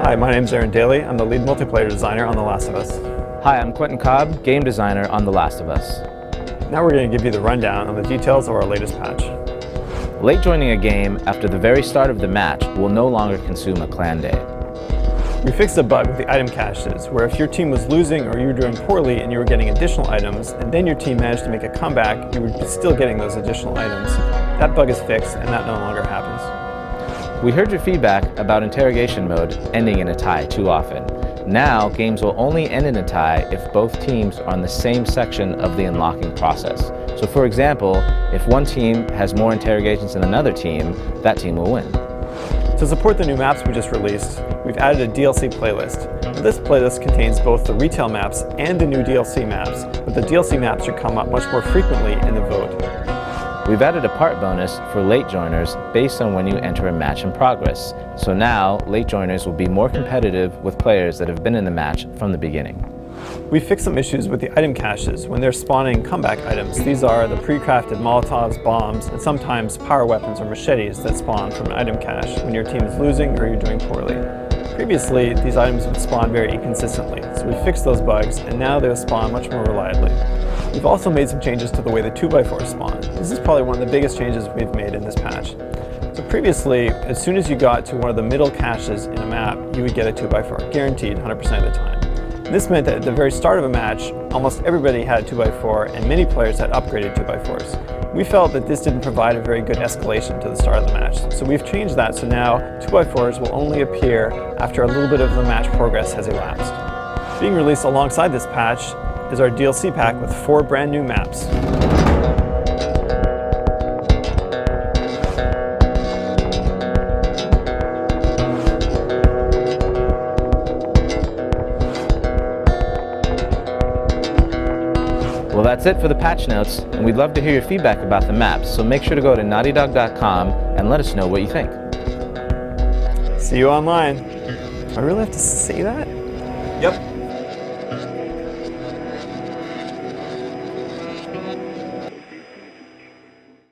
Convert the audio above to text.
Hi, my name is Aaron Daly. I'm the lead multiplayer designer on The Last of Us. Hi, I'm Quentin Cobb, game designer on The Last of Us. Now we're going to give you the rundown on the details of our latest patch. Late joining a game after the very start of the match will no longer consume a clan day. We fixed a bug with the item caches, where if your team was losing or you were doing poorly and you were getting additional items, and then your team managed to make a comeback, you were still getting those additional items. That bug is fixed, and that no longer happens. We heard your feedback about interrogation mode ending in a tie too often. Now, games will only end in a tie if both teams are on the same section of the unlocking process. So for example, if one team has more interrogations than another team, that team will win. To support the new maps we just released, we've added a DLC playlist. This playlist contains both the retail maps and the new DLC maps, but the DLC maps should come up much more frequently in the vote. We've added a part bonus for late joiners based on when you enter a match in progress. So now, late joiners will be more competitive with players that have been in the match from the beginning. We fixed some issues with the item caches when they're spawning comeback items. These are the pre-crafted Molotovs, bombs, and sometimes power weapons or machetes that spawn from an item cache when your team is losing or you're doing poorly. Previously, these items would spawn very inconsistently, so we fixed those bugs, and now they will spawn much more reliably. We've also made some changes to the way the 2x4 spawn. This is probably one of the biggest changes we've made in this patch. So previously, as soon as you got to one of the middle caches in a map, you would get a 2x4, guaranteed 100% of the time. This meant that at the very start of a match, almost everybody had a 2x4 and many players had upgraded 2x4s. We felt that this didn't provide a very good escalation to the start of the match, so we've changed that so now 2x4s will only appear after a little bit of the match progress has elapsed. Being released alongside this patch is our DLC pack with 4 brand new maps. Well, that's it for the patch notes, and we'd love to hear your feedback about the maps, so make sure to go to naughtydog.com and let us know what you think. See you online. Do I really have to say that? Yep.